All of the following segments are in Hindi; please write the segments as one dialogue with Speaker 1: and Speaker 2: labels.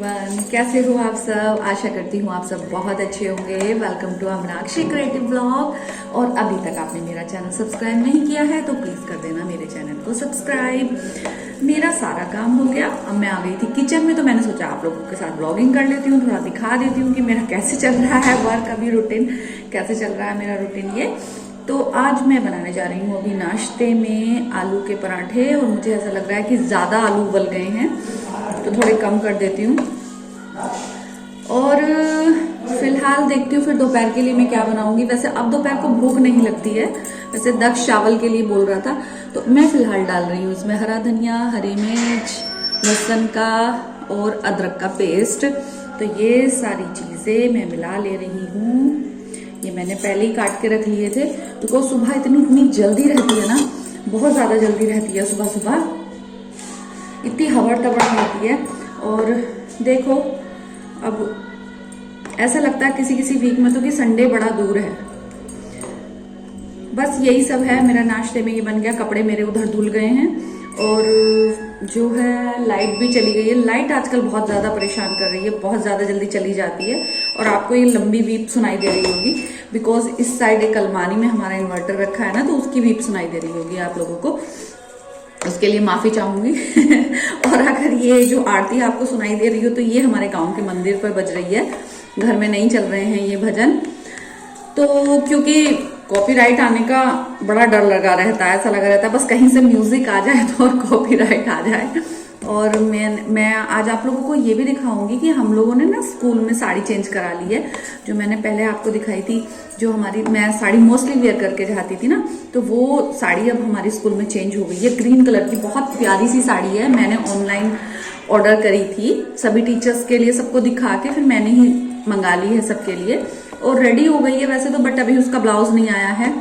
Speaker 1: एवरीवन, कैसे हो आप सब। आशा करती हूँ आप सब बहुत अच्छे होंगे। Welcome to Meenakshi creative blog. और अभी तक आपने मेरा चैनल सब्सक्राइब नहीं किया है तो प्लीज कर देना मेरे चैनल को सब्सक्राइब। मेरा सारा काम हो गया, अब मैं आ गई थी किचन में, तो मैंने सोचा आप लोगों के साथ ब्लॉगिंग कर लेती हूँ, थोड़ा दिखा देती हूँ कि मेरा कैसे चल रहा है वर्क, अभी रूटीन कैसे चल रहा है मेरा रूटीन ये। तो आज मैं बनाने जा रही हूँ अभी नाश्ते में आलू के पराठे, और मुझे ऐसा लग रहा है कि ज़्यादा आलू उबल गए हैं तो थोड़े कम कर देती हूँ। और फिलहाल देखती हूँ फिर दोपहर के लिए मैं क्या बनाऊंगी। वैसे अब दोपहर को भूख नहीं लगती है, वैसे दक्ष चावल के लिए बोल रहा था, तो मैं फिलहाल डाल रही हूँ इसमें हरा धनिया, हरी मिर्च, लहसुन का और अदरक का पेस्ट। तो ये सारी चीज़ें मैं मिला ले रही हूँ। ये मैंने पहले ही काट के रख लिए थे, बिकॉज सुबह इतनी जल्दी रहती है ना, बहुत ज़्यादा जल्दी रहती है सुबह सुबह, इतनी हवड़ तबड़ रहती है। और देखो अब ऐसा लगता है किसी किसी वीक में तो कि संडे बड़ा दूर है। बस यही सब है मेरा नाश्ते में। ये बन गया, कपड़े मेरे उधर धुल गए हैं, और जो है लाइट भी चली गई है। लाइट आजकल बहुत ज़्यादा परेशान कर रही है, बहुत ज़्यादा जल्दी चली जाती है। और आपको ये लंबी बीप सुनाई दे रही होगी, बिकॉज इस साइड एक अलमारी में हमारा इन्वर्टर रखा है ना, तो उसकी बीप सुनाई दे रही होगी आप लोगों को, उसके लिए माफ़ी चाहूँगी। और अगर ये जो आरती आपको सुनाई दे रही हो तो ये हमारे गांव के मंदिर पर बज रही है, घर में नहीं चल रहे हैं ये भजन। तो क्योंकि कॉपीराइट आने का बड़ा डर लगा रहता है, ऐसा लगा रहता है बस कहीं से म्यूजिक आ जाए तो और कॉपीराइट आ जाए। और मैं आज आप लोगों को ये भी दिखाऊंगी कि हम लोगों ने ना स्कूल में साड़ी चेंज करा ली है। जो मैंने पहले आपको दिखाई थी, जो हमारी, मैं साड़ी मोस्टली वेयर करके जाती थी ना, तो वो साड़ी अब हमारी स्कूल में चेंज हो गई है। ग्रीन कलर की बहुत प्यारी सी साड़ी है, मैंने ऑनलाइन ऑर्डर करी थी सभी टीचर्स के लिए, सबको दिखा के फिर मैंने ही मंगा ली है सबके लिए, और रेडी हो गई है वैसे तो, बट अभी उसका ब्लाउज नहीं आया है।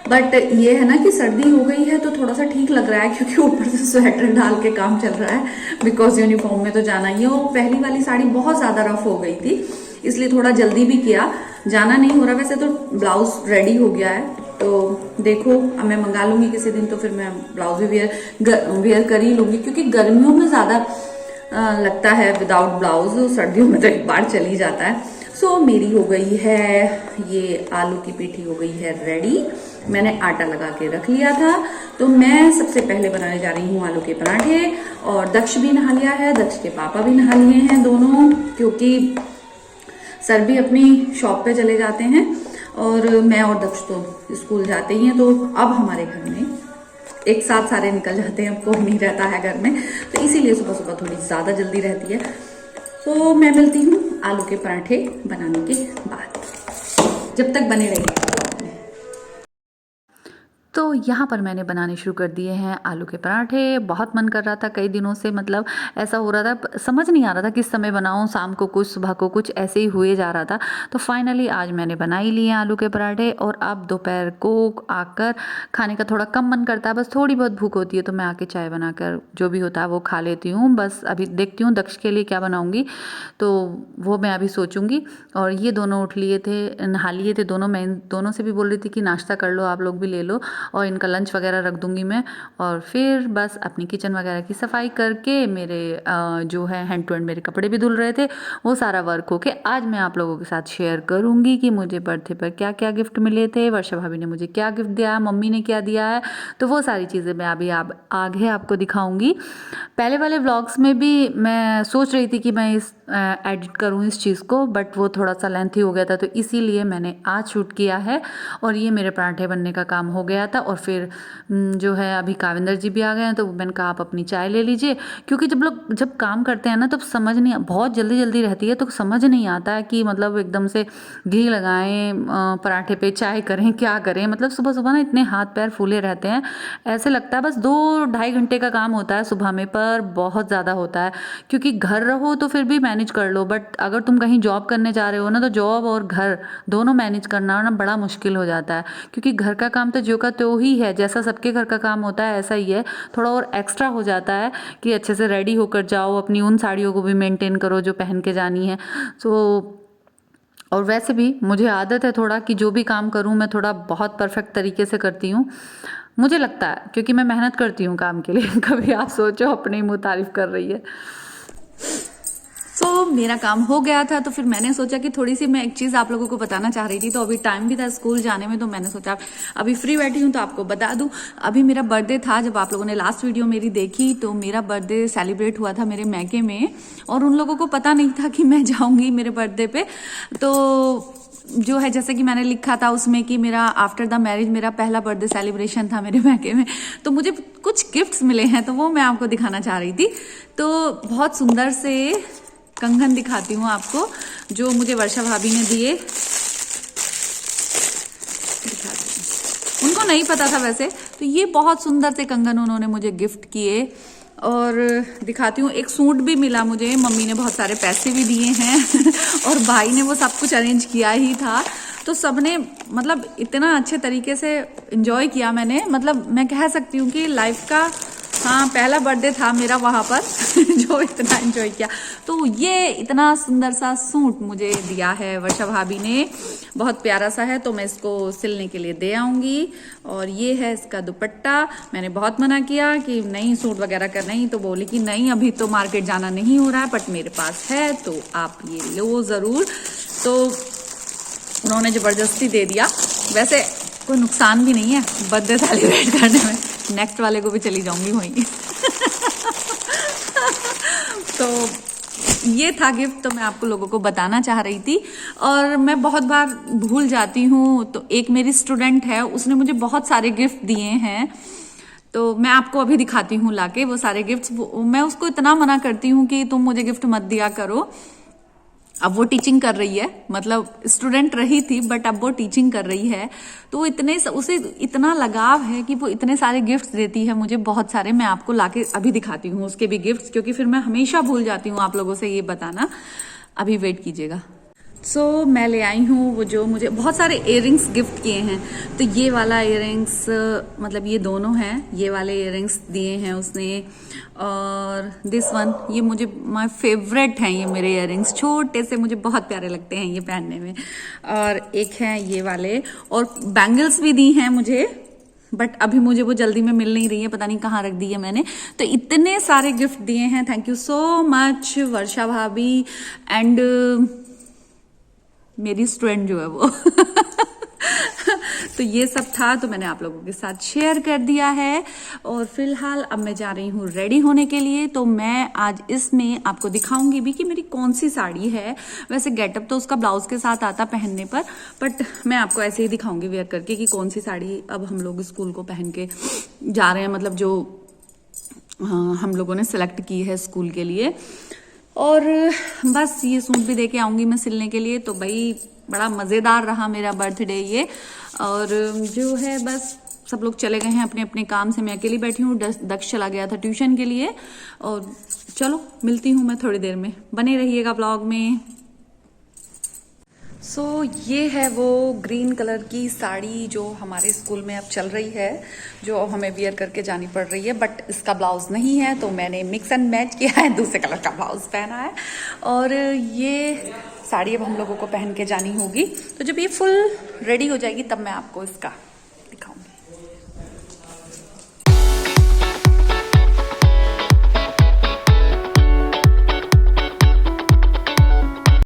Speaker 1: बट ये है ना कि सर्दी हो गई है तो थोड़ा सा ठीक लग रहा है, क्योंकि ऊपर से स्वेटर डाल के काम चल रहा है, बिकॉज यूनिफॉर्म में तो जाना ही है। और पहली वाली साड़ी बहुत ज्यादा रफ हो गई थी, इसलिए थोड़ा जल्दी भी किया, जाना नहीं हो रहा। वैसे तो ब्लाउज रेडी हो गया है, तो देखो अब मैं मंगा लूंगी किसी दिन, तो फिर मैं ब्लाउज भी वेयर कर ही लूंगी, क्योंकि गर्मियों में ज्यादा लगता है विदाउट ब्लाउज, सर्दियों में तो एक बार चल ही जाता है। सो मेरी हो गई है ये आलू की पीठी हो गई है रेडी, मैंने आटा लगा के रख लिया था। तो मैं सबसे पहले बनाने जा रही हूँ आलू के पराठे। और दक्ष भी नहा लिया है, दक्ष के पापा भी नहा लिए हैं दोनों, क्योंकि सर भी अपनी शॉप पे चले जाते हैं और मैं और दक्ष तो स्कूल जाते ही हैं। तो अब हमारे घर में एक साथ सारे निकल जाते हैं, अब कोई नहीं रहता है घर में, तो इसीलिए सुबह सुबह थोड़ी ज़्यादा जल्दी रहती है। तो मैं मिलती हूँ आलू के पराठे बनाने के बाद, जब तक बने रहिए।
Speaker 2: तो यहाँ पर मैंने बनाने शुरू कर दिए हैं आलू के पराठे। बहुत मन कर रहा था कई दिनों से, मतलब ऐसा हो रहा था, समझ नहीं आ रहा था किस समय बनाऊँ, शाम को कुछ सुबह को कुछ, ऐसे ही हुए जा रहा था। तो फाइनली आज मैंने बना ही लिए आलू के पराठे। और अब दोपहर को आकर खाने का थोड़ा कम मन करता है, बस थोड़ी बहुत भूख होती है तो मैं आके चाय बनाकर जो भी होता है वो खा लेती हूँ। बस अभी देखती हूँ दक्ष के लिए क्या बनाऊँगी, तो वो मैं अभी सोचूंगी। और ये दोनों उठ लिए थे, नहा लिए थे दोनों, मैं दोनों से भी बोल रही थी कि नाश्ता कर लो, आप लोग भी ले लो, और इनका लंच वगैरह रख दूंगी मैं। और फिर बस अपनी किचन वगैरह की सफाई करके, मेरे जो है हैंड टू हैंड मेरे कपड़े भी धुल रहे थे, वो सारा वर्क होके आज मैं आप लोगों के साथ शेयर करूंगी कि मुझे बर्थडे पर क्या क्या गिफ्ट मिले थे, वर्षा भाभी ने मुझे क्या गिफ्ट दिया है, मम्मी ने क्या दिया है। तो वो सारी चीज़ें मैं अभी आगे आपको दिखाऊंगी। पहले वाले व्लॉग्स में भी मैं सोच रही थी कि मैं इस एडिट करूँ इस चीज़ को, बट वो थोड़ा सा लेंथी हो गया था, तो इसीलिए मैंने आज शूट किया है। और ये मेरे पराठे बनने का काम हो गया था। और फिर जो है अभी काविंदर जी भी आ गए हैं, तो मैंने कहा आप अपनी चाय ले लीजिए, क्योंकि जब काम करते हैं ना तब समझ नहीं, बहुत जल्दी जल्दी रहती है तो समझ नहीं आता है कि मतलब एकदम से घी लगाएं पराठे पे, चाय करें, क्या करें। मतलब सुबह सुबह ना इतने हाथ पैर फूले रहते हैं, ऐसे लगता है बस 2-2.5 घंटे का काम होता है सुबह में, पर बहुत ज़्यादा होता है। क्योंकि घर रहो तो फिर भी मैनेज कर लो, बट अगर तुम कहीं जॉब करने जा रहे हो ना, तो जॉब और घर दोनों मैनेज करना ना बड़ा मुश्किल हो जाता है। क्योंकि घर का काम तो जो का तो ही है, जैसा सबके घर का काम होता है ऐसा ही है, थोड़ा और एक्स्ट्रा हो जाता है कि अच्छे से रेडी होकर जाओ, अपनी उन साड़ियों को भी मेंटेन करो जो पहन के जानी है। तो और वैसे भी मुझे आदत है थोड़ा कि जो भी काम करूं मैं थोड़ा बहुत परफेक्ट तरीके से करती हूँ, मुझे लगता है, क्योंकि मैं मेहनत करती हूँ काम के लिए। कभी आप सोचो अपने ही मुँह तारीफ कर रही है।
Speaker 1: सो मेरा काम हो गया था, तो फिर मैंने सोचा कि थोड़ी सी मैं एक चीज आप लोगों को बताना चाह रही थी। तो अभी टाइम भी था स्कूल जाने में, तो मैंने सोचा अभी फ्री बैठी हूँ तो आपको बता दूं। अभी मेरा बर्थडे था, जब आप लोगों ने लास्ट वीडियो मेरी देखी तो मेरा बर्थडे सेलिब्रेट हुआ था मेरे मैके में, और उन लोगों को पता नहीं था कि मैं जाऊंगी मेरे बर्थडे पे। तो जो है जैसे कि मैंने लिखा था उसमें कि मेरा आफ्टर द मैरिज मेरा पहला बर्थडे सेलिब्रेशन था मेरे मैके में, तो मुझे कुछ गिफ्ट्स मिले हैं, तो वो मैं आपको दिखाना चाह रही थी। तो बहुत सुंदर से कंगन दिखाती हूँ आपको, जो मुझे वर्षा भाभी ने दिए। दिखाती हूँ, उनको नहीं पता था वैसे, तो ये बहुत सुंदर से कंगन उन्होंने मुझे गिफ्ट किए। और दिखाती हूँ, एक सूट भी मिला मुझे, मम्मी ने बहुत सारे पैसे भी दिए हैं और भाई ने वो सब कुछ अरेंज किया ही था। तो सबने मतलब इतना अच्छे तरीके से एंजॉय किया मैंने, मतलब मैं कह सकती हूँ कि लाइफ का हाँ पहला बर्थडे था मेरा वहां पर जो इतना एंजॉय किया। तो ये इतना सुंदर सा सूट मुझे दिया है वर्षा भाभी ने, बहुत प्यारा सा है, तो मैं इसको सिलने के लिए दे आऊंगी। और ये है इसका दुपट्टा। मैंने बहुत मना किया कि नहीं सूट वगैरह का नहीं, तो बोली कि नहीं अभी तो मार्केट जाना नहीं हो रहा है, बट मेरे पास है तो आप ये लो जरूर। तो उन्होंने जबरदस्ती दे दिया। वैसे कोई नुकसान भी नहीं है बर्थडे सेलिब्रेट करने में, नेक्स्ट वाले को भी चली जाऊंगी वहीं तो ये था गिफ्ट, तो मैं आपको लोगों को बताना चाह रही थी। और मैं बहुत बार भूल जाती हूँ, तो एक मेरी स्टूडेंट है, उसने मुझे बहुत सारे गिफ्ट दिए हैं, तो मैं आपको अभी दिखाती हूँ लाके वो सारे गिफ्ट्स। मैं उसको इतना मना करती हूँ कि तुम मुझे गिफ्ट मत दिया करो। अब वो टीचिंग कर रही है, मतलब स्टूडेंट रही थी बट अब वो टीचिंग कर रही है, तो उसे इतना लगाव है कि वो इतने सारे गिफ्ट्स देती है मुझे, बहुत सारे। मैं आपको लाके अभी दिखाती हूँ उसके भी गिफ्ट्स, क्योंकि फिर मैं हमेशा भूल जाती हूँ आप लोगों से ये बताना। अभी वेट कीजिएगा। सो मैं ले आई हूँ वो जो मुझे बहुत सारे इयररिंग्स गिफ्ट किए हैं। तो ये वाला इयररिंग्स, मतलब ये दोनों हैं, ये वाले इयररिंग्स दिए हैं उसने। और दिस वन, ये मुझे माय फेवरेट हैं ये मेरे इयररिंग्स, छोटे से मुझे बहुत प्यारे लगते हैं ये पहनने में। और एक है ये वाले, और बैंगल्स भी दी हैं मुझे, बट अभी मुझे वो जल्दी में मिल नहीं रही है, पता नहीं कहाँ रख दी है मैंने। तो इतने सारे गिफ्ट दिए हैं, थैंक यू सो मच वर्षा भाभी एंड मेरी स्टूडेंट जो है वो तो ये सब था, तो मैंने आप लोगों के साथ शेयर कर दिया है। और फिलहाल अब मैं जा रही हूँ रेडी होने के लिए। तो मैं आज इसमें आपको दिखाऊंगी भी कि मेरी कौन सी साड़ी है। वैसे गेटअप तो उसका ब्लाउज के साथ आता पहनने पर, बट मैं आपको ऐसे ही दिखाऊंगी वेयर करके कि कौन सी साड़ी अब हम लोग स्कूल को पहन के जा रहे हैं, मतलब जो हम लोगों ने सिलेक्ट की है स्कूल के लिए। और बस ये सूट भी दे के आऊंगी मैं सिलने के लिए। तो भाई बड़ा मजेदार रहा मेरा बर्थडे ये। और जो है बस सब लोग चले गए हैं अपने अपने काम से, मैं अकेली बैठी हूँ। दक्ष चला गया था ट्यूशन के लिए। और चलो मिलती हूँ मैं थोड़ी देर में, बने रहिएगा ब्लॉग में। सो ये है वो ग्रीन कलर की साड़ी जो हमारे स्कूल में अब चल रही है, जो हमें वियर करके जानी पड़ रही है, बट इसका ब्लाउज नहीं है, तो मैंने मिक्स एंड मैच किया है, दूसरे कलर का ब्लाउज पहना है। और ये साड़ी अब हम लोगों को पहन के जानी होगी। तो जब ये फुल रेडी हो जाएगी तब मैं आपको इसका